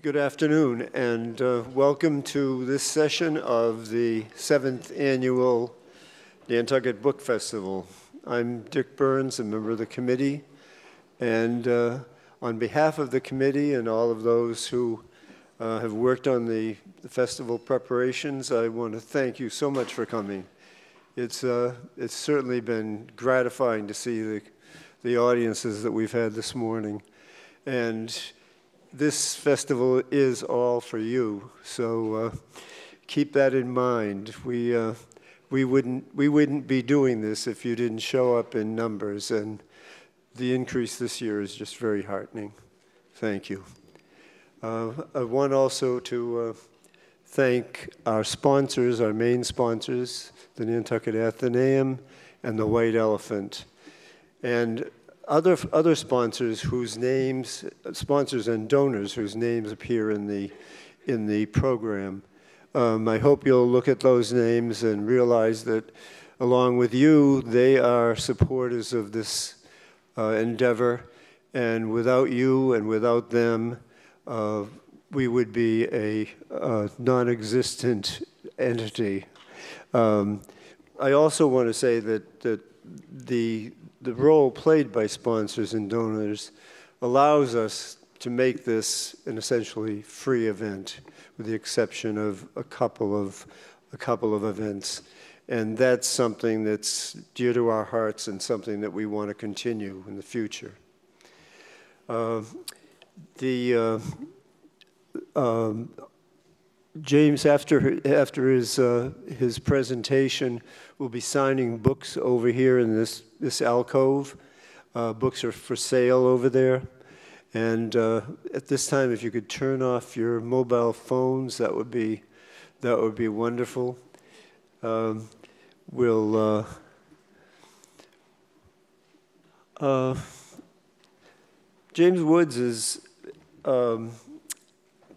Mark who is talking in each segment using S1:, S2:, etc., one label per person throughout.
S1: Good afternoon, and welcome to this session of the 7th Annual Nantucket Book Festival. I'm Dick Burns, a member of the committee, and on behalf of the committee and all of those who have worked on the festival preparations, I want to thank you so much for coming. It's certainly been gratifying to see the audiences that we've had this morning. And this festival is all for you, so keep that in mind. We wouldn't be doing this if you didn't show up in numbers, and the increase this year is just very heartening. Thank you. I want also to thank our sponsors, our main sponsors, the Nantucket Athenaeum and the White Elephant, and other sponsors whose names, sponsors and donors whose names appear in the program. I hope you'll look at those names and realize that along with you, they are supporters of this endeavor, and without you and without them, we would be a non-existent entity. I also want to say that the role played by sponsors and donors allows us to make this an essentially free event, with the exception of a couple of events. And that's something that's dear to our hearts and something that we want to continue in the future. James, after his presentation, will be signing books over here in this alcove. Books are for sale over there. And at this time, if you could turn off your mobile phones, that would be wonderful. James Woods has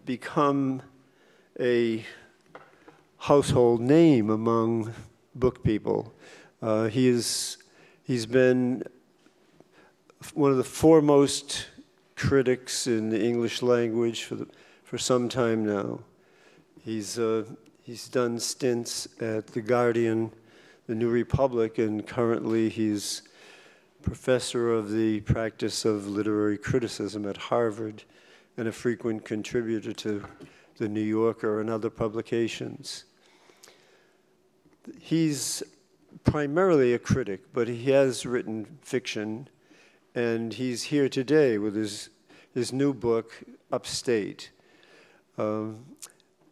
S1: become a household name among book people. He's been one of the foremost critics in the English language for some time now. He's done stints at The Guardian, The New Republic, and currently he's professor of the practice of literary criticism at Harvard and a frequent contributor to The New Yorker and other publications. He's primarily a critic, but he has written fiction, and he's here today with his new book, Upstate.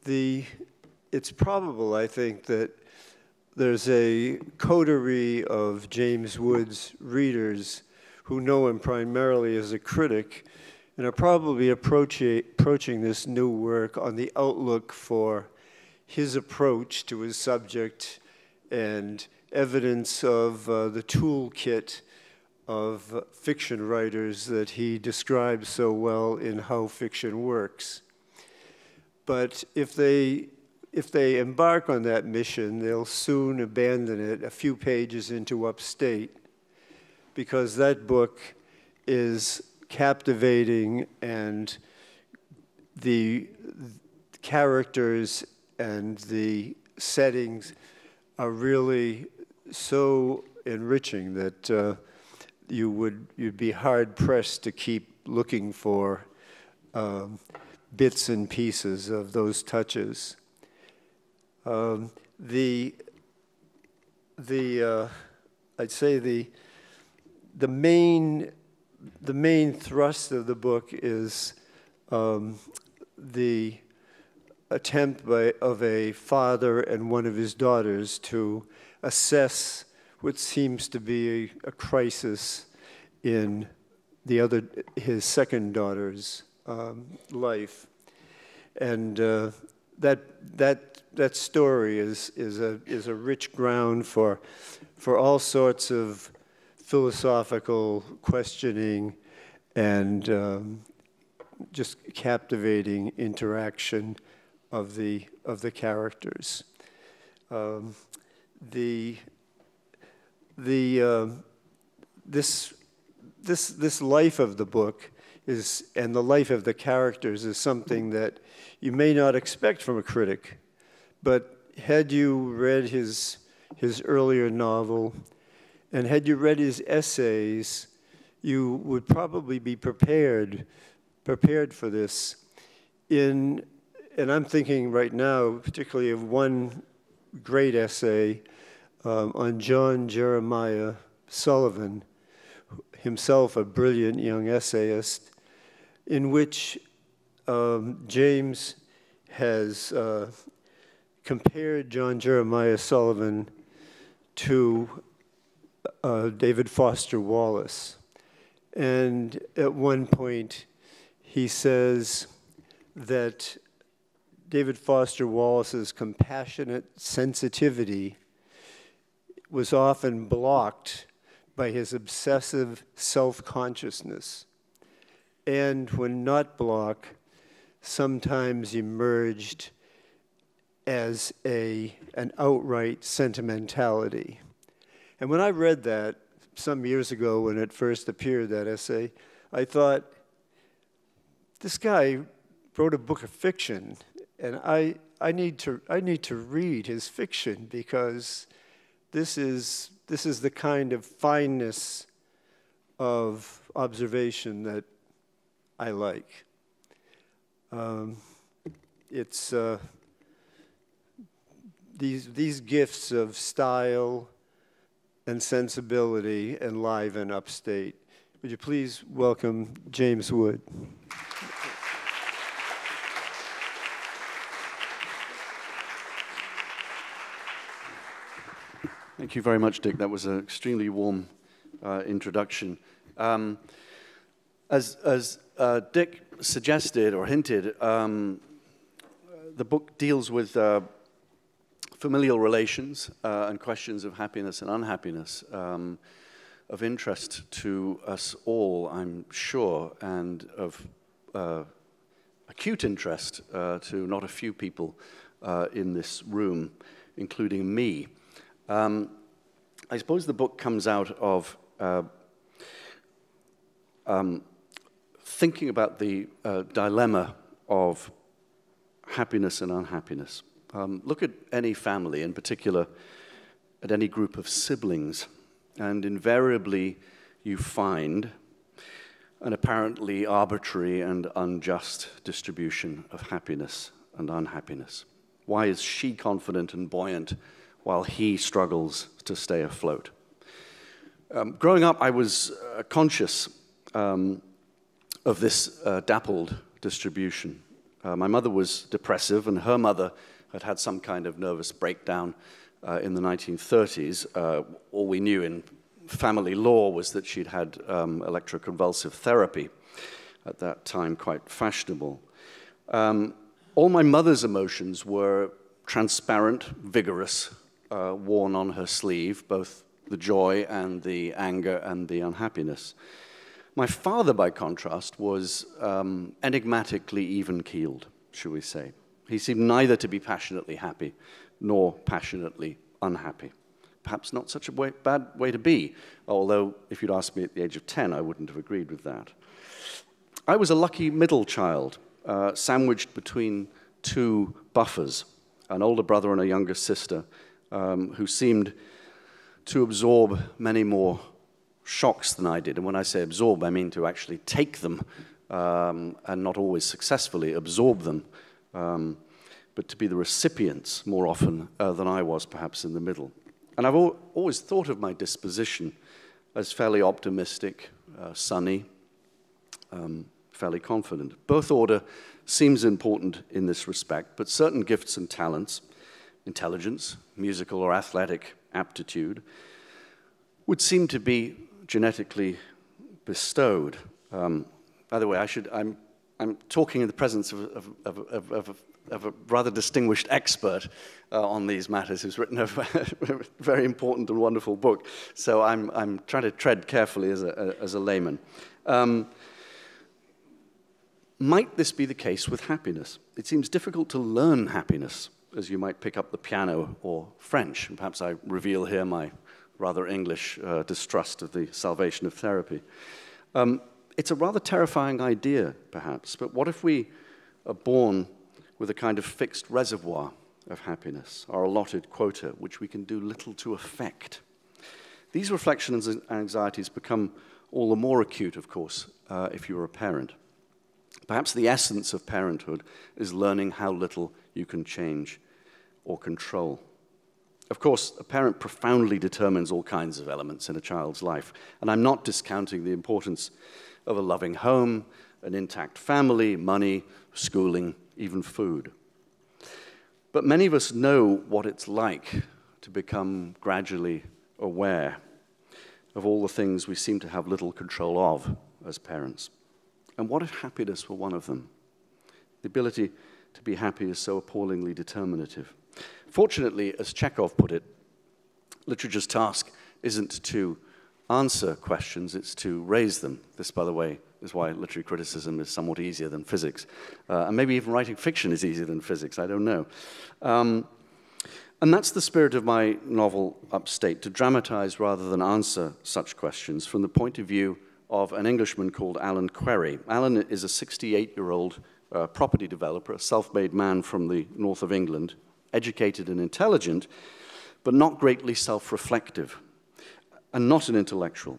S1: It's probable, I think, that there's a coterie of James Woods readers who know him primarily as a critic and are probably approaching this new work on the outlook for his approach to his subject and evidence of the toolkit of fiction writers that he describes so well in How Fiction Works. But if they embark on that mission, they'll soon abandon it a few pages into Upstate, because that book is captivating, and the characters and the settings are really so enriching that you'd be hard pressed to keep looking for bits and pieces of those touches. I'd say the main thrust of the book is the attempt of a father and one of his daughters to assess what seems to be a crisis in his second daughter's life, and that story is a rich ground for all sorts of philosophical questioning and just captivating interaction of the characters. This life of the book and the life of the characters is something that you may not expect from a critic. But had you read his earlier novel, and had you read his essays, you would probably be prepared for this. And I'm thinking right now, particularly of one great essay on John Jeremiah Sullivan, himself a brilliant young essayist, in which James has compared John Jeremiah Sullivan to David Foster Wallace. And at one point, he says that David Foster Wallace's compassionate sensitivity was often blocked by his obsessive self-consciousness, and when not blocked, sometimes emerged as an outright sentimentality. And when I read that some years ago when it first appeared, that essay, I thought, this guy wrote a book of fiction, and I need to read his fiction, because this is the kind of fineness of observation that I like. It's these gifts of style and sensibility and live and upstate. Would you please welcome James Wood?
S2: Thank you very much, Dick. That was an extremely warm introduction. As Dick suggested or hinted, the book deals with familial relations and questions of happiness and unhappiness, of interest to us all, I'm sure, and of acute interest to not a few people in this room, including me. I suppose the book comes out of thinking about the dilemma of happiness and unhappiness. Look at any family, in particular at any group of siblings, and invariably you find an apparently arbitrary and unjust distribution of happiness and unhappiness. Why is she confident and buoyant while he struggles to stay afloat? Growing up, I was conscious of this dappled distribution. My mother was depressive, and her mother had had some kind of nervous breakdown in the 1930s. All we knew in family law was that she'd had electroconvulsive therapy, at that time quite fashionable. All my mother's emotions were transparent, vigorous, worn on her sleeve, both the joy and the anger and the unhappiness. My father, by contrast, was enigmatically even-keeled, shall we say. He seemed neither to be passionately happy nor passionately unhappy. Perhaps not such a bad way to be, although if you'd asked me at the age of 10, I wouldn't have agreed with that. I was a lucky middle child, sandwiched between two buffers, an older brother and a younger sister, who seemed to absorb many more shocks than I did. And when I say absorb, I mean to actually take them, and not always successfully absorb them, but to be the recipients more often than I was, perhaps in the middle. And I've always thought of my disposition as fairly optimistic, sunny, fairly confident. Both order seems important in this respect, but certain gifts and talents, intelligence, musical or athletic aptitude, would seem to be genetically bestowed. By the way, I'm talking in the presence of a rather distinguished expert on these matters, who's written a very important and wonderful book. So I'm trying to tread carefully as a layman. Might this be the case with happiness? It seems difficult to learn happiness, as you might pick up the piano or French. And perhaps I reveal here my rather English distrust of the salvation of therapy. It's a rather terrifying idea, perhaps, but what if we are born with a kind of fixed reservoir of happiness, our allotted quota, which we can do little to affect? These reflections and anxieties become all the more acute, of course, if you're a parent. Perhaps the essence of parenthood is learning how little you can change or control. Of course, a parent profoundly determines all kinds of elements in a child's life, and I'm not discounting the importance of a loving home, an intact family, money, schooling, even food. But many of us know what it's like to become gradually aware of all the things we seem to have little control of as parents. And what if happiness were one of them? The ability to be happy is so appallingly determinative. Fortunately, as Chekhov put it, literature's task isn't to answer questions, it's to raise them. This, by the way, is why literary criticism is somewhat easier than physics. And maybe even writing fiction is easier than physics, I don't know. And that's the spirit of my novel, Upstate, to dramatize rather than answer such questions from the point of view of an Englishman called Alan Querry. Alan is a 68-year-old property developer, a self-made man from the north of England, educated and intelligent, but not greatly self-reflective, and not an intellectual.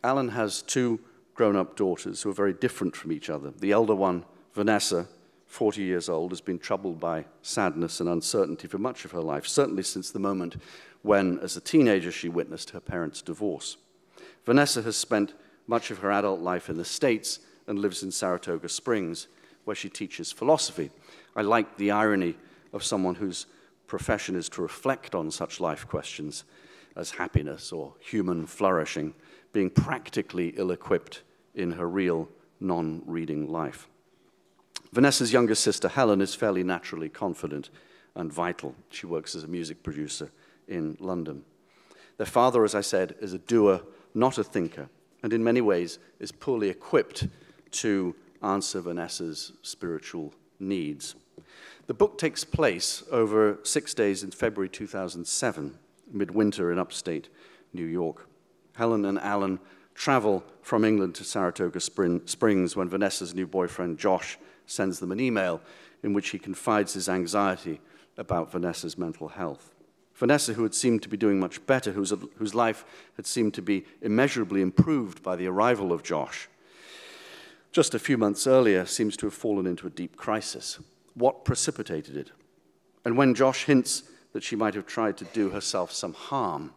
S2: Alan has two grown-up daughters who are very different from each other. The elder one, Vanessa, 40 years old, has been troubled by sadness and uncertainty for much of her life, certainly since the moment when, as a teenager, she witnessed her parents' divorce. Vanessa has spent much of her adult life in the States and lives in Saratoga Springs, where she teaches philosophy. I like the irony of someone whose profession is to reflect on such life questions as happiness or human flourishing, being practically ill-equipped in her real non-reading life. Vanessa's younger sister, Helen, is fairly naturally confident and vital. She works as a music producer in London. Their father, as I said, is a doer, not a thinker, and in many ways is poorly equipped to answer Vanessa's spiritual needs. The book takes place over 6 days in February 2007, midwinter in upstate New York. Helen and Alan travel from England to Saratoga Springs when Vanessa's new boyfriend, Josh, sends them an email in which he confides his anxiety about Vanessa's mental health. Vanessa, who had seemed to be doing much better, whose life had seemed to be immeasurably improved by the arrival of Josh, just a few months earlier seems to have fallen into a deep crisis. What precipitated it? And when Josh hints that she might have tried to do herself some harm,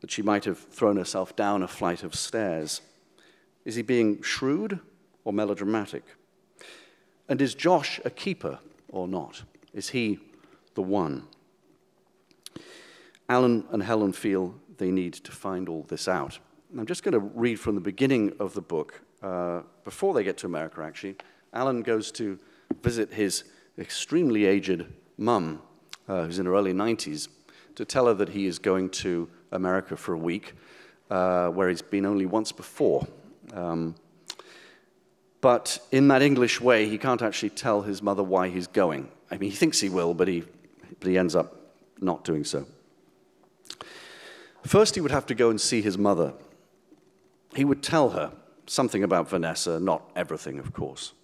S2: that she might have thrown herself down a flight of stairs, is he being shrewd or melodramatic? And is Josh a keeper or not? Is he the one? Alan and Helen feel they need to find all this out. I'm just going to read from the beginning of the book. Before they get to America, actually, Alan goes to visit his extremely aged mum, who's in her early 90s, to tell her that he is going to America for a week, where he's been only once before. But in that English way, he can't actually tell his mother why he's going. I mean, he thinks he will, but he ends up not doing so. First, he would have to go and see his mother. He would tell her something about Vanessa, not everything, of course.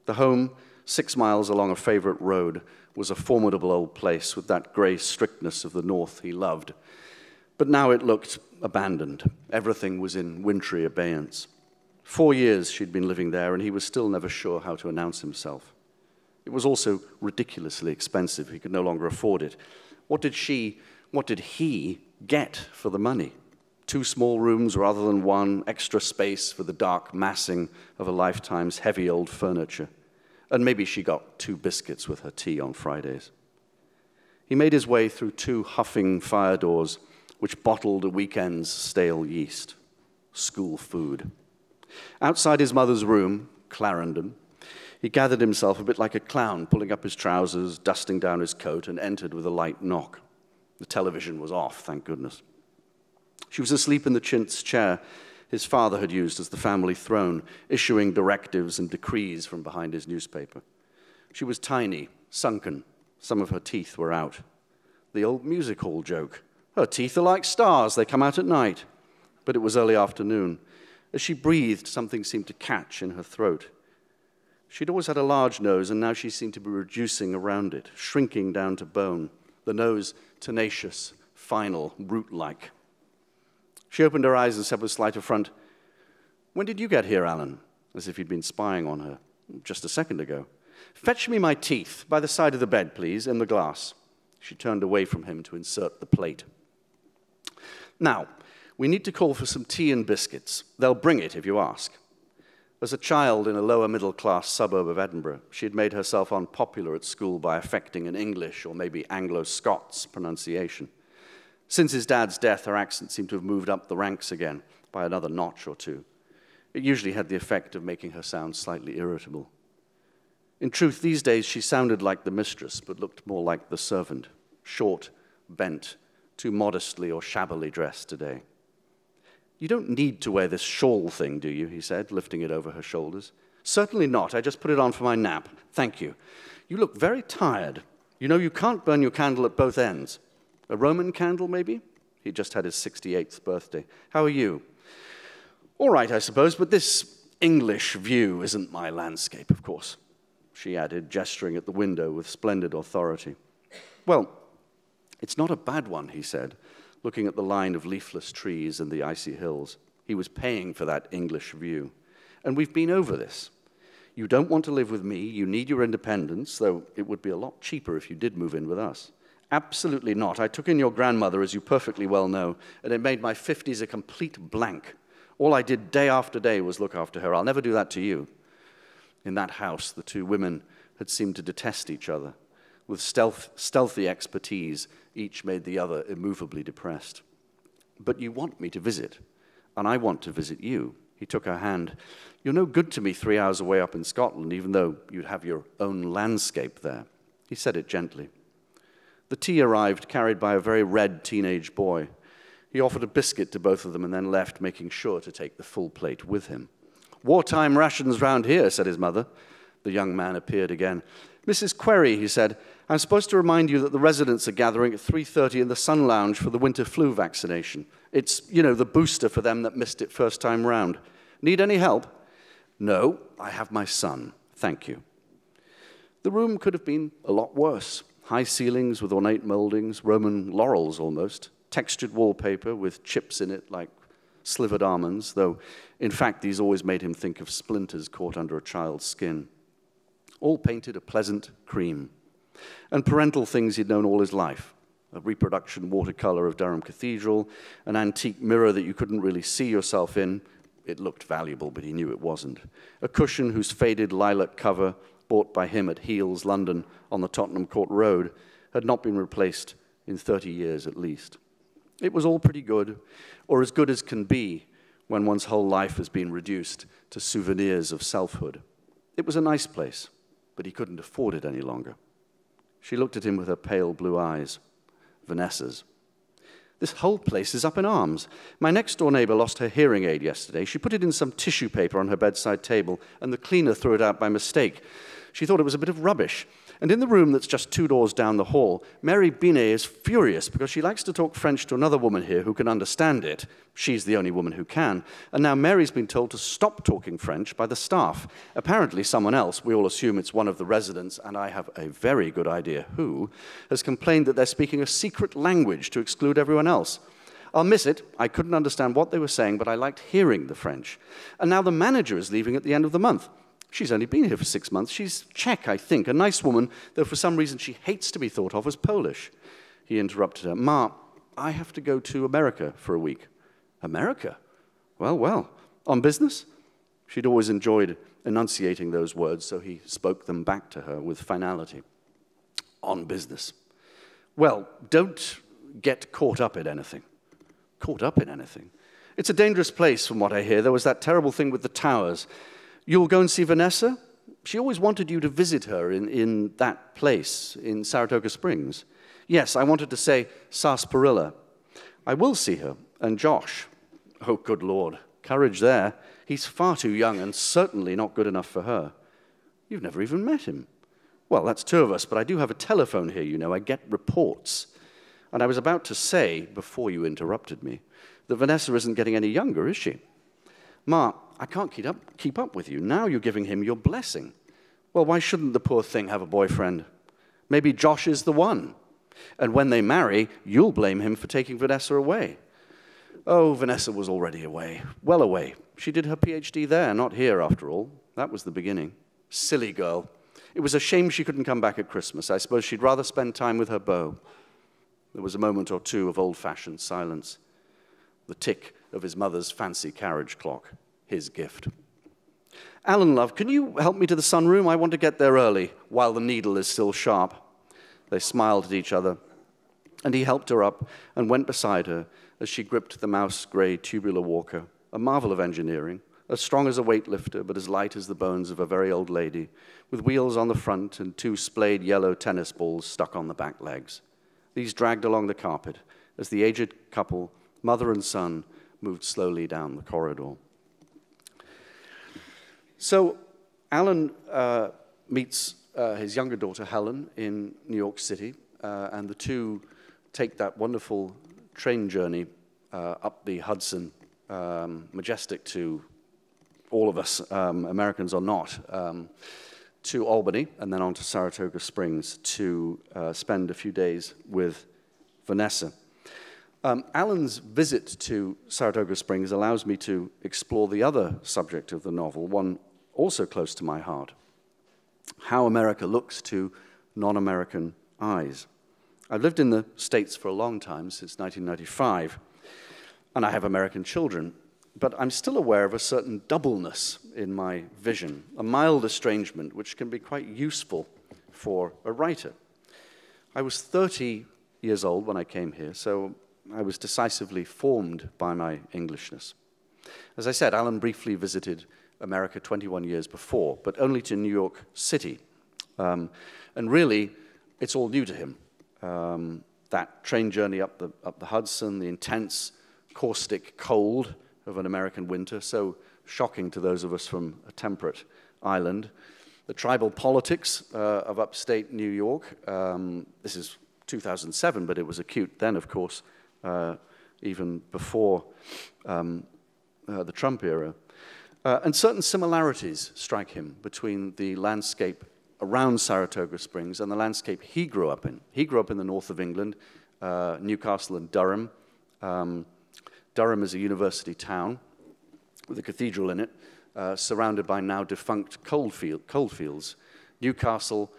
S2: The home, 6 miles along a favorite road, was a formidable old place with that gray strictness of the north he loved. But now it looked abandoned. Everything was in wintry abeyance. 4 years she'd been living there, and he was still never sure how to announce himself. It was also ridiculously expensive. He could no longer afford it. What did he get for the money? 2 small rooms rather than one, extra space for the dark massing of a lifetime's heavy old furniture. And maybe she got 2 biscuits with her tea on Fridays. He made his way through 2 huffing fire doors, which bottled a weekend's stale yeast. School food. Outside his mother's room, Clarendon, he gathered himself a bit like a clown, pulling up his trousers, dusting down his coat, and entered with a light knock. The television was off, thank goodness. She was asleep in the chintz chair his father had used as the family throne, issuing directives and decrees from behind his newspaper. She was tiny, sunken. Some of her teeth were out. The old music hall joke. Her teeth are like stars, they come out at night. But it was early afternoon, As she breathed, something seemed to catch in her throat. She'd always had a large nose, and now she seemed to be reducing around it, shrinking down to bone, the nose tenacious, final, root-like. She opened her eyes and said with slight affront, "When did you get here, Alan?" As if he'd been spying on her. "Just a second ago." "Fetch me my teeth, by the side of the bed, please, in the glass." She turned away from him to insert the plate. "Now, we need to call for some tea and biscuits. They'll bring it if you ask." As a child in a lower middle-class suburb of Edinburgh, she had made herself unpopular at school by affecting an English or maybe Anglo-Scots pronunciation. Since his dad's death, her accent seemed to have moved up the ranks again by another notch or two. It usually had the effect of making her sound slightly irritable. In truth, these days she sounded like the mistress, but looked more like the servant, short, bent, too modestly or shabbily dressed today. "You don't need to wear this shawl thing, do you?" he said, lifting it over her shoulders. "Certainly not. I just put it on for my nap. Thank you. You look very tired. You know, you can't burn your candle at both ends. A Roman candle, maybe?" He just had his 68th birthday. "How are you?" "All right, I suppose, but this English view isn't my landscape, of course," she added, gesturing at the window with splendid authority. "Well, it's not a bad one," he said, looking at the line of leafless trees and the icy hills. He was paying for that English view. "And we've been over this. You don't want to live with me, you need your independence, though it would be a lot cheaper if you did move in with us." "Absolutely not. I took in your grandmother, as you perfectly well know, and it made my 50s a complete blank. All I did day after day was look after her. I'll never do that to you." In that house, the two women had seemed to detest each other. With stealthy expertise, each made the other immovably depressed. "But you want me to visit, and I want to visit you." He took her hand. "You're no good to me 3 hours away up in Scotland, even though you'd have your own landscape there." He said it gently. The tea arrived, carried by a very red teenage boy. He offered a biscuit to both of them and then left, making sure to take the full plate with him. "Wartime rations round here," said his mother. The young man appeared again. "Mrs. Querry," he said, "I'm supposed to remind you that the residents are gathering at 3:30 in the Sun Lounge for the winter flu vaccination. It's, the booster for them that missed it first time round. Need any help?" "No, I have my son. Thank you." The room could have been a lot worse. High ceilings with ornate moldings, Roman laurels almost, textured wallpaper with chips in it like slivered almonds, though in fact these always made him think of splinters caught under a child's skin. All painted a pleasant cream. And parental things he'd known all his life. A reproduction watercolor of Durham Cathedral, an antique mirror that you couldn't really see yourself in. It looked valuable, but he knew it wasn't. A cushion whose faded lilac cover, bought by him at Heels, London, on the Tottenham Court Road, had not been replaced in 30 years at least. It was all pretty good, or as good as can be when one's whole life has been reduced to souvenirs of selfhood. It was a nice place, but he couldn't afford it any longer. She looked at him with her pale blue eyes. Vanessa's. "This whole place is up in arms. My next-door neighbor lost her hearing aid yesterday. She put it in some tissue paper on her bedside table, and the cleaner threw it out by mistake. She thought it was a bit of rubbish. And in the room that's just 2 doors down the hall, Mary Binet is furious because she likes to talk French to another woman here who can understand it. She's the only woman who can. And now Mary's been told to stop talking French by the staff. Apparently someone else, we all assume it's one of the residents, and I have a very good idea who, has complained that they're speaking a secret language to exclude everyone else. I'll miss it. I couldn't understand what they were saying, but I liked hearing the French. And now the manager is leaving at the end of the month. She's only been here for 6 months. She's Czech, I think, a nice woman, though for some reason she hates to be thought of as Polish." He interrupted her. "Ma, I have to go to America for a week." "America? Well, well. On business?" She'd always enjoyed enunciating those words, so he spoke them back to her with finality. "On business." "Well, don't get caught up in anything." "Caught up in anything?" "It's a dangerous place, from what I hear. There was that terrible thing with the towers. You'll go and see Vanessa? She always wanted you to visit her in that place, in Saratoga Springs." "Yes, I wanted to say sarsaparilla." "I will see her. And Josh." "Oh, good Lord. Courage there. He's far too young and certainly not good enough for her." "You've never even met him." "Well, that's 2 of us, but I do have a telephone here, you know. I get reports." And I was about to say, before you interrupted me, that Vanessa isn't getting any younger, is she? "Ma, I can't keep up with you. Now you're giving him your blessing." "Well, why shouldn't the poor thing have a boyfriend? Maybe Josh is the one. And when they marry, you'll blame him for taking Vanessa away." "Oh, Vanessa was already away, well away. She did her PhD there, not here, after all. That was the beginning. Silly girl. It was a shame she couldn't come back at Christmas. I suppose she'd rather spend time with her beau." There was a moment or two of old-fashioned silence. The tick of his mother's fancy carriage clock, his gift. "Alan, love, can you help me to the sunroom? I want to get there early, while the needle is still sharp." They smiled at each other, and he helped her up and went beside her as she gripped the mouse-gray tubular walker, a marvel of engineering, as strong as a weightlifter, but as light as the bones of a very old lady, with wheels on the front and 2 splayed yellow tennis balls stuck on the back legs. These dragged along the carpet as the aged couple, mother and son, moved slowly down the corridor. So Alan meets his younger daughter, Helen, in New York City, and the two take that wonderful train journey up the Hudson, majestic to all of us, Americans or not, to Albany, and then on to Saratoga Springs to spend a few days with Vanessa. Alan's visit to Saratoga Springs allows me to explore the other subject of the novel, one also close to my heart: how America looks to non-American eyes. I've lived in the States for a long time, since 1995, and I have American children, but I'm still aware of a certain doubleness in my vision, a mild estrangement which can be quite useful for a writer. I was 30 years old when I came here, so I was decisively formed by my Englishness. As I said, Alan briefly visited America 21 years before, but only to New York City. And really, it's all new to him. That train journey up the Hudson, the intense, caustic cold of an American winter, so shocking to those of us from a temperate island. The tribal politics of upstate New York. This is 2007, but it was acute then, of course, even before the Trump era. And certain similarities strike him between the landscape around Saratoga Springs and the landscape he grew up in. He grew up in the north of England, Newcastle and Durham. Durham is a university town with a cathedral in it, surrounded by now defunct coal fields. Newcastle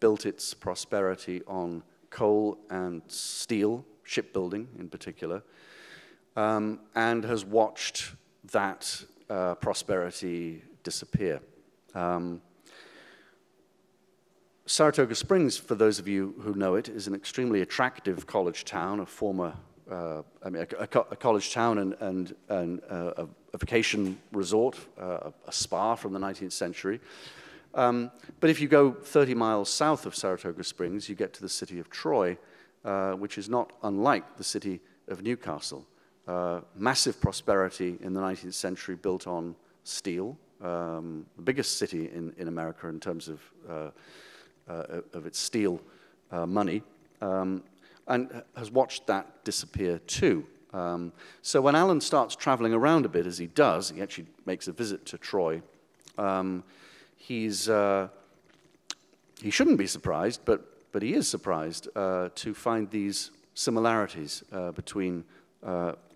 S2: built its prosperity on coal and steel, shipbuilding in particular, and has watched that prosperity disappear. Saratoga Springs, for those of you who know it, is an extremely attractive college town, a former, a college town and a vacation resort, a spa from the 19th century. But if you go 30 miles south of Saratoga Springs, you get to the city of Troy, which is not unlike the city of Newcastle. Massive prosperity in the 19th century built on steel, the biggest city in America in terms of its steel money, and has watched that disappear too. So when Alan starts traveling around a bit, as he does, he actually makes a visit to Troy, he shouldn't be surprised, but he is surprised to find these similarities between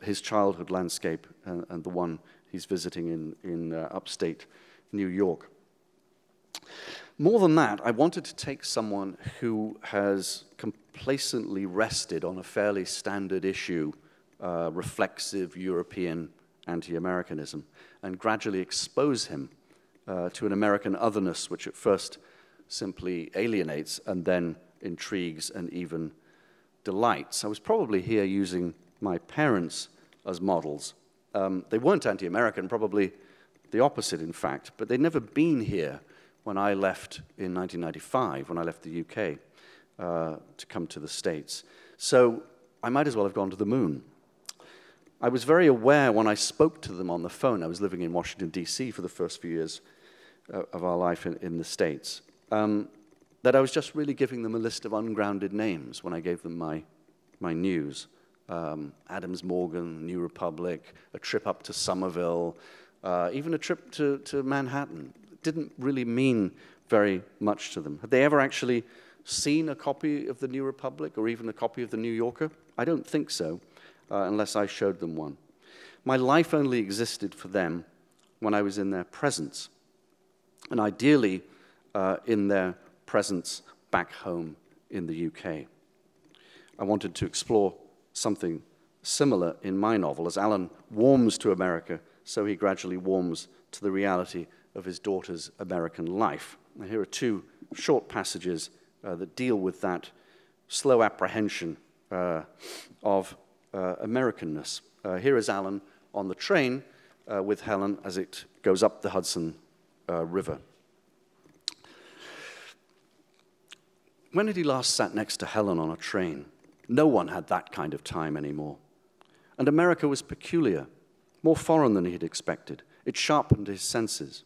S2: his childhood landscape and the one he's visiting in upstate New York. More than that, I wanted to take someone who has complacently rested on a fairly standard issue, reflexive European anti-Americanism, and gradually expose him to an American otherness which at first simply alienates and then intrigues and even delights. I was probably here using my parents as models. They weren't anti-American, probably the opposite, in fact, but they'd never been here when I left in 1995, when I left the UK to come to the States. So I might as well have gone to the moon. I was very aware when I spoke to them on the phone, I was living in Washington, D.C. for the first few years of our life in the States, that I was just really giving them a list of ungrounded names when I gave them my news. Adams Morgan, New Republic, a trip up to Somerville, even a trip to Manhattan. It didn't really mean very much to them. Had they ever actually seen a copy of the New Republic or even a copy of the New Yorker? I don't think so, unless I showed them one. My life only existed for them when I was in their presence, and ideally in their presence back home in the UK. I wanted to explore something similar in my novel. As Alan warms to America, so he gradually warms to the reality of his daughter's American life. Now, here are two short passages that deal with that slow apprehension of Americanness. Here is Alan on the train with Helen as it goes up the Hudson River. When had he last sat next to Helen on a train? No one had that kind of time anymore. And America was peculiar, more foreign than he had expected. It sharpened his senses.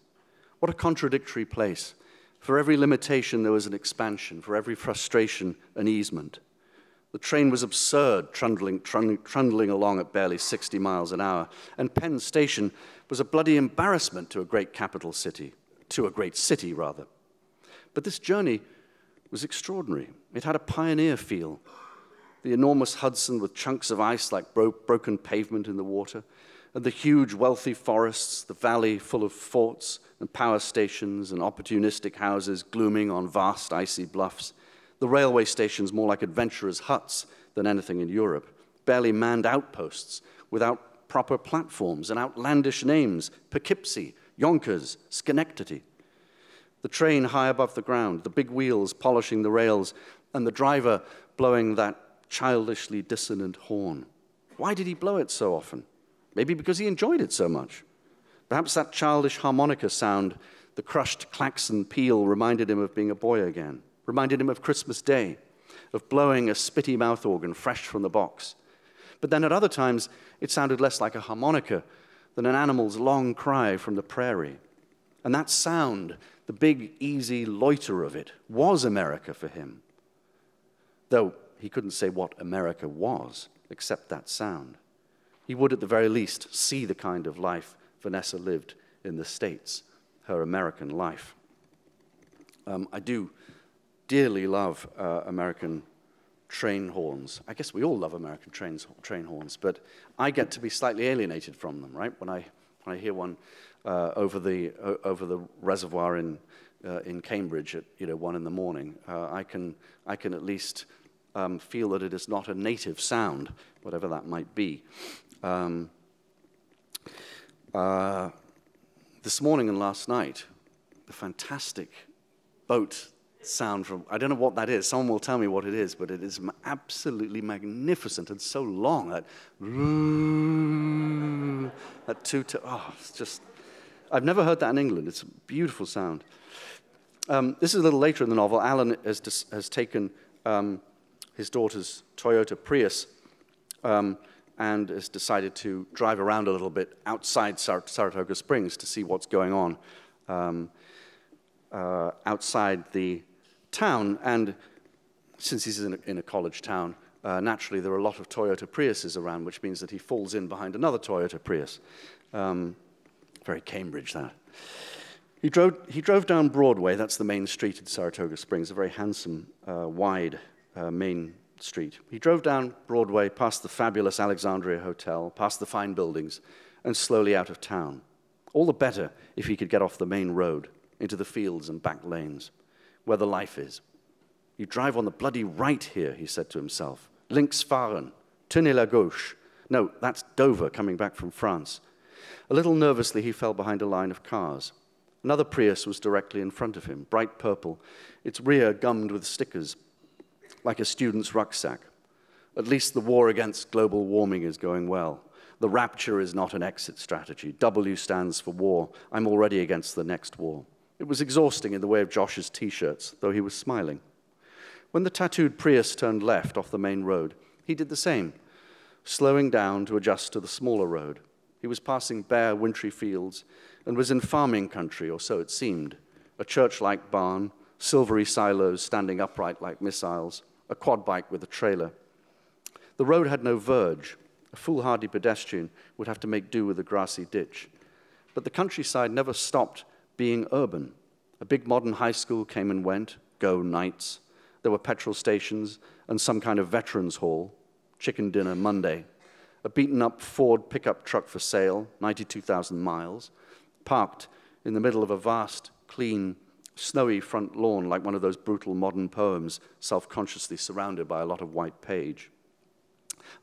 S2: What a contradictory place. For every limitation, there was an expansion. For every frustration, an easement. The train was absurd, trundling along at barely 60 miles an hour. And Penn Station was a bloody embarrassment to a great capital city. To a great city, rather. But this journey was extraordinary. It had a pioneer feel. The enormous Hudson with chunks of ice like broken pavement in the water, and the huge, wealthy forests, the valley full of forts and power stations and opportunistic houses glooming on vast icy bluffs, the railway stations more like adventurers' huts than anything in Europe, barely manned outposts without proper platforms and outlandish names, Poughkeepsie, Yonkers, Schenectady. The train high above the ground, the big wheels polishing the rails, and the driver blowing that childishly dissonant horn. Why did he blow it so often? Maybe because he enjoyed it so much. Perhaps that childish harmonica sound, the crushed klaxon peal, reminded him of being a boy again, reminded him of Christmas Day, of blowing a spitty mouth organ fresh from the box. But then at other times, it sounded less like a harmonica than an animal's long cry from the prairie. And that sound, the big, easy loiter of it, was America for him. Though he couldn't say what America was, except that sound. He would, at the very least, see the kind of life Vanessa lived in the States, her American life. I do dearly love American train horns. I guess we all love American train horns, but I get to be slightly alienated from them, right? When I hear one over the reservoir in Cambridge at 1 in the morning, I can at least feel that it is not a native sound, whatever that might be. This morning and last night, the fantastic boat sound from, I don't know what that is, someone will tell me what it is, but it is absolutely magnificent and so long, it's just, I've never heard that in England. It's a beautiful sound. This is a little later in the novel. Alan has taken his daughter's Toyota Prius and has decided to drive around a little bit outside Saratoga Springs to see what's going on outside the town. And since he's in a college town, naturally there are a lot of Toyota Priuses around, which means that he falls in behind another Toyota Prius. Very Cambridge, that. He drove down Broadway. That's the main street in Saratoga Springs, a very handsome, wide main street. He drove down Broadway, past the fabulous Alexandria Hotel, past the fine buildings, and slowly out of town. All the better if he could get off the main road into the fields and back lanes, where the life is. You drive on the bloody right here, he said to himself. Links fahren, tenez la gauche. No, that's Dover coming back from France. A little nervously, he fell behind a line of cars. Another Prius was directly in front of him, bright purple, its rear gummed with stickers, like a student's rucksack. At least the war against global warming is going well. The rapture is not an exit strategy. W stands for war. I'm already against the next war. It was exhausting in the way of Josh's T-shirts, though he was smiling. When the tattooed Prius turned left off the main road, he did the same, slowing down to adjust to the smaller road. He was passing bare, wintry fields and was in farming country, or so it seemed. A church-like barn, silvery silos standing upright like missiles, a quad bike with a trailer. The road had no verge. A foolhardy pedestrian would have to make do with a grassy ditch. But the countryside never stopped being urban. A big modern high school came and went, go Knights. There were petrol stations and some kind of veterans hall, chicken dinner Monday, a beaten-up Ford pickup truck for sale, 92,000 miles, parked in the middle of a vast, clean, snowy front lawn like one of those brutal modern poems, self-consciously surrounded by a lot of white page.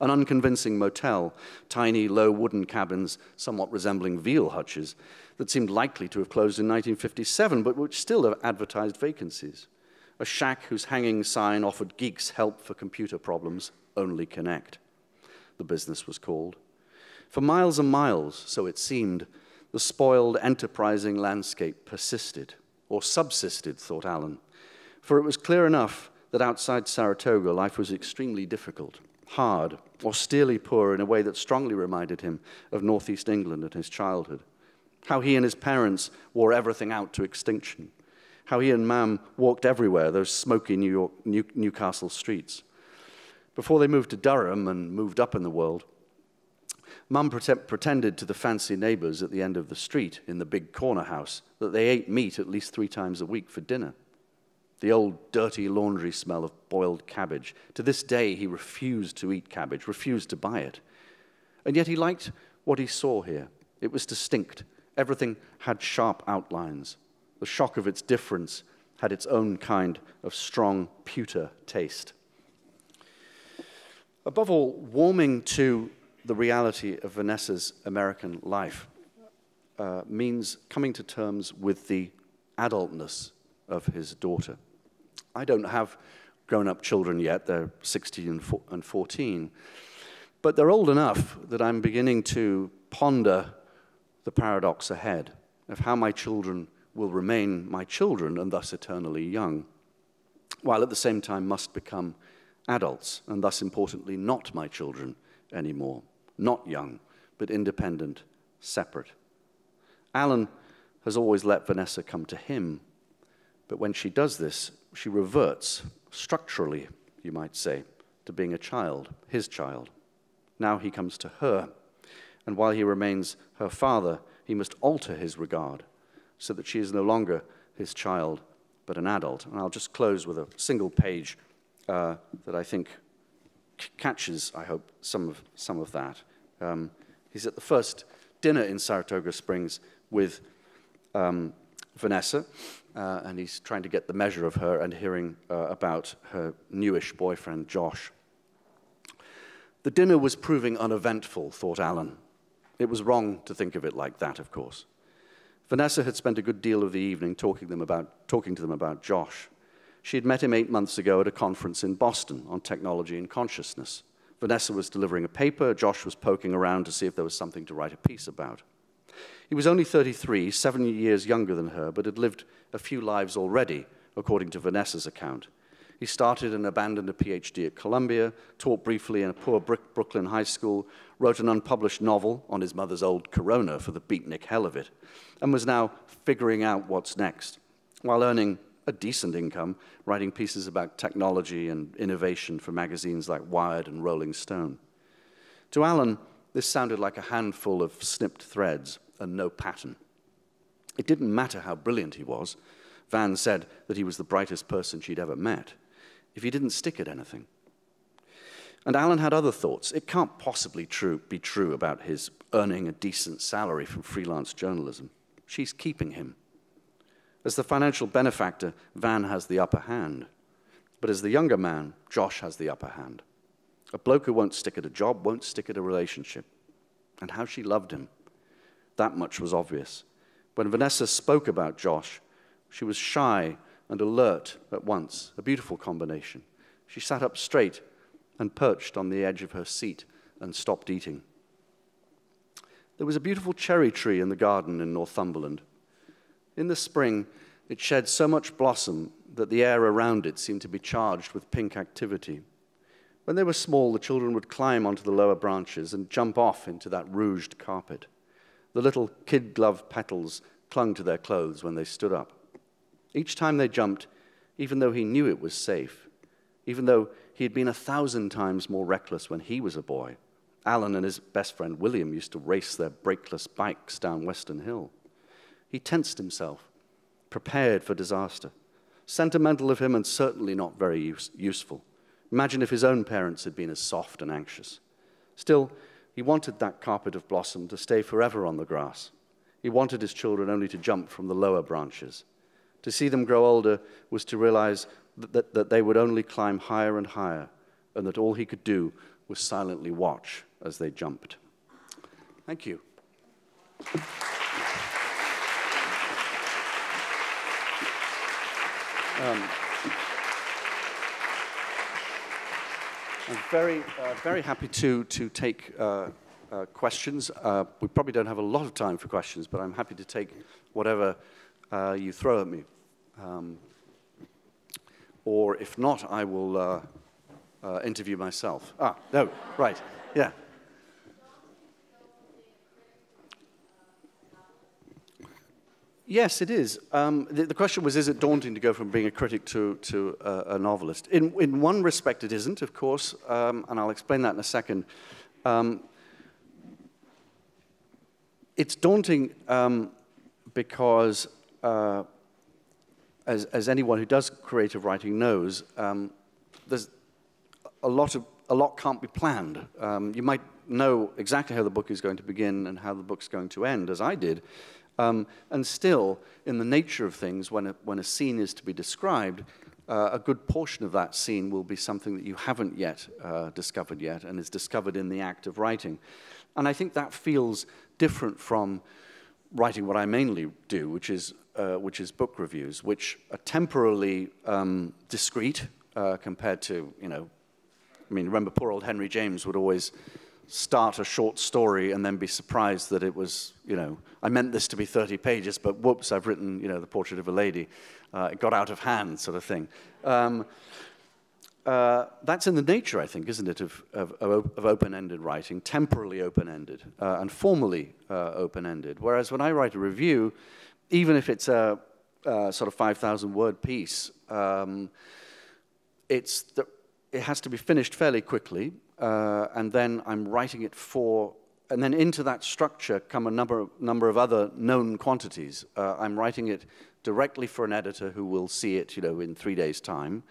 S2: An unconvincing motel, tiny, low wooden cabins, somewhat resembling veal hutches, that seemed likely to have closed in 1957, but which still advertised vacancies. A shack whose hanging sign offered geeks help for computer problems, only connect, the business was called. For miles and miles, so it seemed, the spoiled, enterprising landscape persisted, or subsisted, thought Alan, for it was clear enough that outside Saratoga life was extremely difficult, hard, austerely poor in a way that strongly reminded him of northeast England and his childhood. How he and his parents wore everything out to extinction. How he and Mam walked everywhere, those smoky Newcastle streets. Before they moved to Durham and moved up in the world, Mum pretended to the fancy neighbors at the end of the street in the big corner house that they ate meat at least 3 times a week for dinner. The old dirty laundry smell of boiled cabbage. To this day, he refused to eat cabbage, refused to buy it. And yet he liked what he saw here. It was distinct. Everything had sharp outlines. The shock of its difference had its own kind of strong pewter taste. Above all, warming to the reality of Vanessa's American life means coming to terms with the adultness of his daughter. I don't have grown-up children yet. They're 16 and 14. But they're old enough that I'm beginning to ponder the paradox ahead of how my children will remain my children and thus eternally young, while at the same time must become adults and thus importantly not my children anymore, not young, but independent, separate. Alan has always let Vanessa come to him, but when she does this, she reverts, structurally, you might say, to being a child, his child. Now he comes to her, and while he remains her father, he must alter his regard so that she is no longer his child, but an adult. And I'll just close with a single page that I think catches, I hope, some of that. He's at the first dinner in Saratoga Springs with Vanessa, and he's trying to get the measure of her and hearing about her newish boyfriend, Josh. The dinner was proving uneventful, thought Alan. It was wrong to think of it like that, of course. Vanessa had spent a good deal of the evening talking to them about Josh. She had met him 8 months ago at a conference in Boston on technology and consciousness. Vanessa was delivering a paper. Josh was poking around to see if there was something to write a piece about. He was only 33, 7 years younger than her, but had lived a few lives already, according to Vanessa's account. He started and abandoned a PhD at Columbia, taught briefly in a poor Brooklyn high school, wrote an unpublished novel on his mother's old Corona for the beatnik hell of it, and was now figuring out what's next, while earning a decent income, writing pieces about technology and innovation for magazines like Wired and Rolling Stone. To Alan, this sounded like a handful of snipped threads and no pattern. It didn't matter how brilliant he was. Van said that he was the brightest person she'd ever met, if he didn't stick at anything. And Alan had other thoughts. It can't possibly be true about his earning a decent salary from freelance journalism. She's keeping him. As the financial benefactor, Van has the upper hand. But as the younger man, Josh has the upper hand. A bloke who won't stick at a job won't stick at a relationship. And how she loved him. That much was obvious. When Vanessa spoke about Josh, she was shy and alert at once, a beautiful combination. She sat up straight and perched on the edge of her seat and stopped eating. There was a beautiful cherry tree in the garden in Northumberland. In the spring, it shed so much blossom that the air around it seemed to be charged with pink activity. When they were small, the children would climb onto the lower branches and jump off into that rouged carpet. The little kid-glove petals clung to their clothes when they stood up. Each time they jumped, even though he knew it was safe, even though he had been 1,000 times more reckless when he was a boy. Alan and his best friend William used to race their brakeless bikes down Western Hill. He tensed himself, prepared for disaster. Sentimental of him and certainly not very useful. Imagine if his own parents had been as soft and anxious. Still, he wanted that carpet of blossom to stay forever on the grass. He wanted his children only to jump from the lower branches. To see them grow older was to realize that they would only climb higher and higher, and that all he could do was silently watch as they jumped. Thank you. I'm very happy to take questions. We probably don't have a lot of time for questions, but I'm happy to take whatever you throw at me. Or if not, I will interview myself. Ah, no, right, yeah. Yes, it is. The question was, is it daunting to go from being a critic to a novelist? In one respect, it isn't, of course, and I'll explain that in a second. It's daunting because, as anyone who does creative writing knows, there's a lot can't be planned. You might know exactly how the book is going to begin and how the book's going to end, as I did. And still, in the nature of things, when a scene is to be described, a good portion of that scene will be something that you haven't yet discovered yet and is discovered in the act of writing. And I think that feels different from writing what I mainly do, which is book reviews, which are temporarily discreet compared to, I mean, remember poor old Henry James would always start a short story and then be surprised that it was, I meant this to be 30 pages, but whoops, I've written, The Portrait of a Lady. It got out of hand, sort of thing. That's in the nature, I think, isn't it, of open-ended writing, temporally open-ended and formally open-ended. Whereas when I write a review, even if it's a sort of 5,000-word piece, it has to be finished fairly quickly, and then I'm writing it for, and then into that structure come a number of other known quantities. I'm writing it directly for an editor who will see it, in 3 days' time.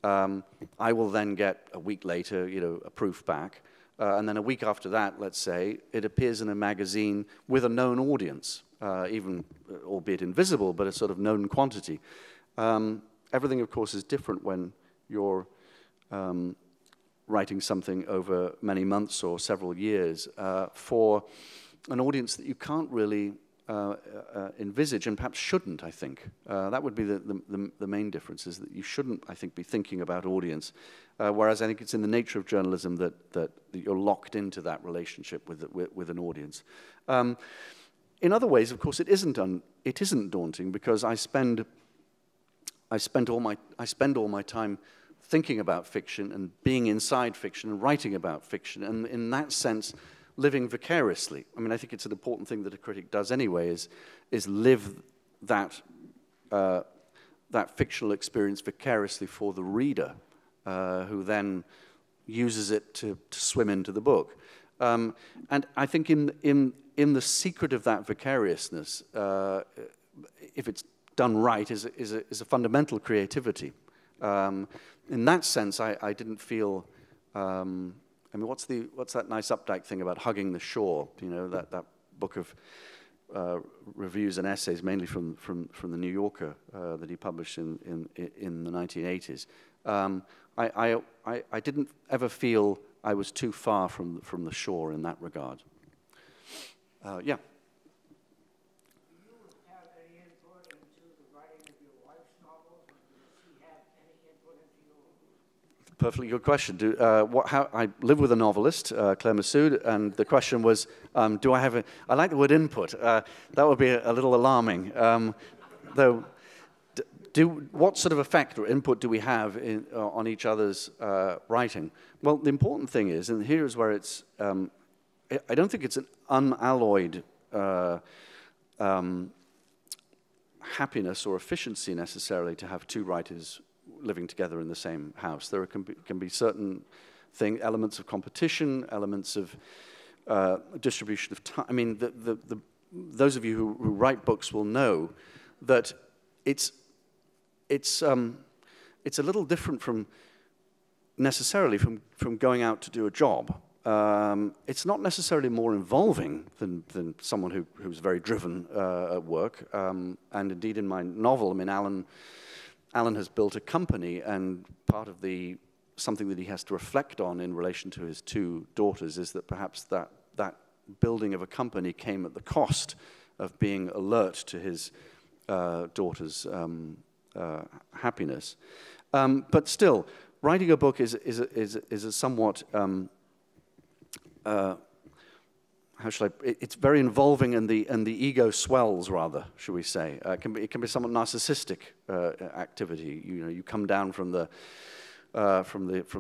S2: I will then get a week later, a proof back, and then a week after that, let's say, it appears in a magazine with a known audience, even, albeit invisible, but a sort of known quantity. Everything, of course, is different when you're writing something over many months or several years for an audience that you can't really envisage and perhaps shouldn't, I think. That would be the main difference, is that you shouldn't, I think, be thinking about audience, whereas I think it's in the nature of journalism that you're locked into that relationship with an audience. In other ways, of course, it isn't daunting, because I spend all my time thinking about fiction and being inside fiction and writing about fiction, and in that sense, living vicariously. I mean, I think it's an important thing that a critic does anyway, is live that fictional experience vicariously for the reader, who then uses it to swim into the book. And I think in the secret of that vicariousness, if it's done right, is a fundamental creativity. In that sense, I didn't feel. I mean, what's that nice Updike thing about hugging the shore? That book of reviews and essays, mainly from the New Yorker, that he published in the 1980s. I didn't ever feel I was too far from the shore in that regard. Yeah. Perfectly good question. I live with a novelist, Claire Massoud, and the question was, do I have a... I like the word input. That would be a little alarming. Though, what sort of effect or input do we have on each other's writing? Well, the important thing is, and here's where it's... I don't think it's an unalloyed happiness or efficiency necessarily to have two writers living together in the same house. There can be certain elements of competition, elements of distribution of time. I mean, those of you who write books will know that it's a little different from necessarily from going out to do a job. It's not necessarily more involving than someone who's very driven at work. And indeed, in my novel, I mean, Alan has built a company, and part of something that he has to reflect on in relation to his two daughters is that perhaps that building of a company came at the cost of being alert to his daughters' happiness. But still, writing a book is a somewhat how shall it's very involving, and the ego swells, rather, should we say. It can be somewhat narcissistic activity. You come down from the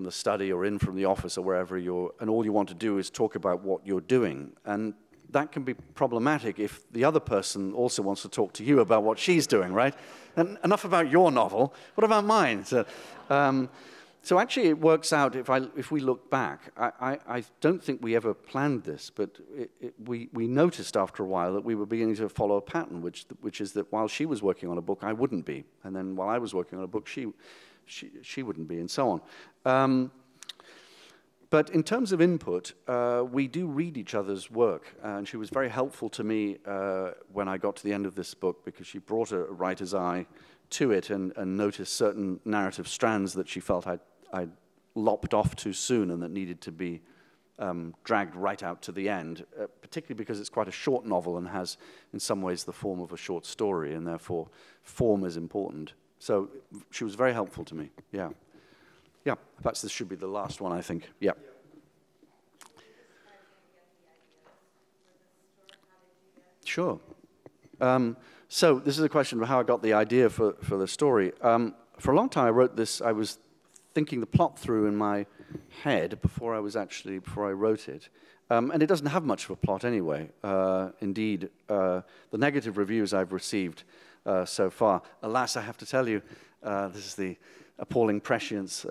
S2: study or in from the office or wherever and all you want to do is talk about what you're doing. And that can be problematic if the other person also wants to talk to you about what she's doing, right? And enough about your novel. What about mine? So actually, it works out, if we look back, I don't think we ever planned this, but we noticed after a while that we were beginning to follow a pattern, which is that while she was working on a book, I wouldn't be. And then while I was working on a book, she wouldn't be, and so on. But in terms of input, we do read each other's work, and she was very helpful to me when I got to the end of this book, because she brought a writer's eye to it and noticed certain narrative strands that she felt I'd lopped off too soon and that needed to be dragged right out to the end, particularly because it's quite a short novel and has, in some ways, the form of a short story, and therefore form is important. So she was very helpful to me, yeah. Yeah, perhaps this should be the last one, I think, yeah. Sure. So this is a question of how I got the idea for the story. For a long time I wrote this, I was thinking the plot through in my head before I wrote it. And it doesn't have much of a plot anyway. Indeed, the negative reviews I've received so far, alas, I have to tell you, this is the appalling prescience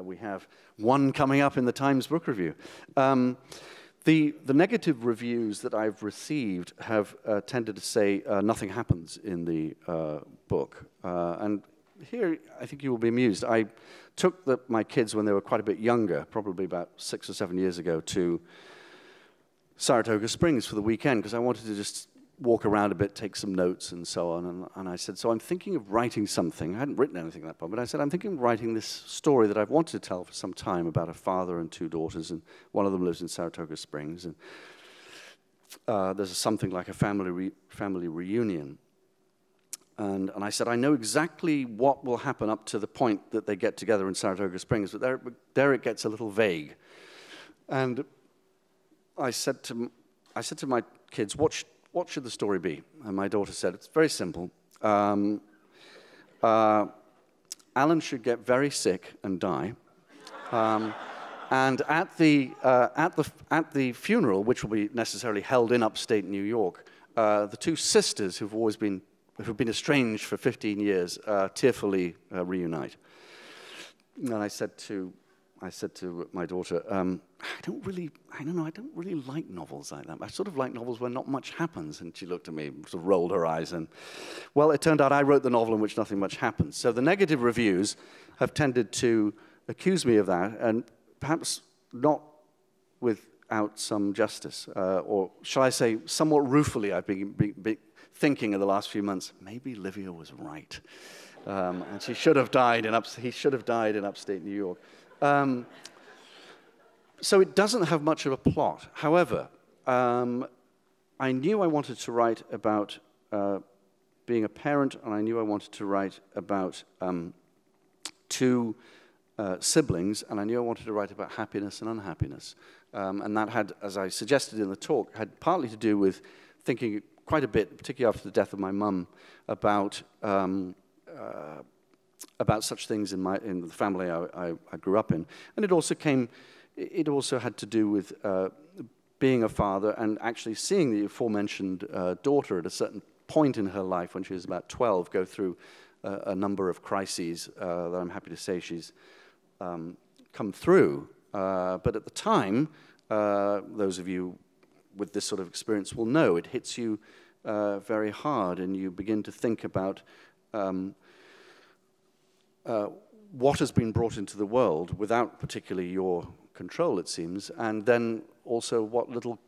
S2: we have. One coming up in the Times Book Review. The negative reviews that I've received have tended to say nothing happens in the book. And here, I think you will be amused. I took my kids when they were quite a bit younger, probably about 6 or 7 years ago, to Saratoga Springs for the weekend, because I wanted to just walk around a bit, take some notes and so on. And I said, so I'm thinking of writing something. I hadn't written anything at that point, but I said, I'm thinking of writing this story that I've wanted to tell for some time about a father and two daughters, and one of them lives in Saratoga Springs. And there's something like a family reunion. And I said, I know exactly what will happen up to the point that they get together in Saratoga Springs, but there it gets a little vague. And I said to my kids, what should the story be? And my daughter said, it's very simple. Alan should get very sick and die. And at the funeral, which will be necessarily held in upstate New York, the two sisters who've been estranged for 15 years tearfully reunite. And I said to my daughter, I don't really like novels like that. I sort of like novels where not much happens. And she looked at me, sort of rolled her eyes, and well, it turned out I wrote the novel in which nothing much happens. So the negative reviews have tended to accuse me of that, and perhaps not without some justice, or shall I say, somewhat ruefully. I've been thinking in the last few months, maybe Livia was right, and he should have died in upstate New York. So it doesn't have much of a plot. However, I knew I wanted to write about being a parent, and I knew I wanted to write about two siblings, and I knew I wanted to write about happiness and unhappiness. And that had, as I suggested in the talk, had partly to do with thinking quite a bit, particularly after the death of my mum, about such things in the family I grew up in. And it also had to do with being a father and actually seeing the aforementioned daughter at a certain point in her life when she was about 12 go through a number of crises that I'm happy to say she's come through. But at the time, those of you with this sort of experience will know it hits you very hard, and you begin to think about what has been brought into the world without particularly your control, it seems, and then also what little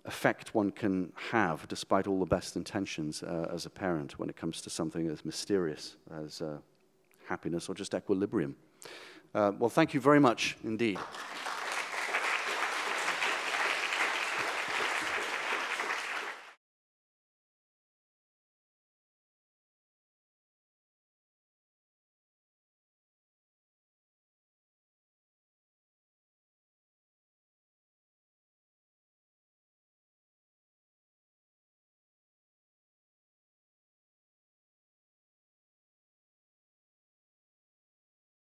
S2: effect one can have, despite all the best intentions as a parent, when it comes to something as mysterious as happiness or just equilibrium. Well, thank you very much indeed.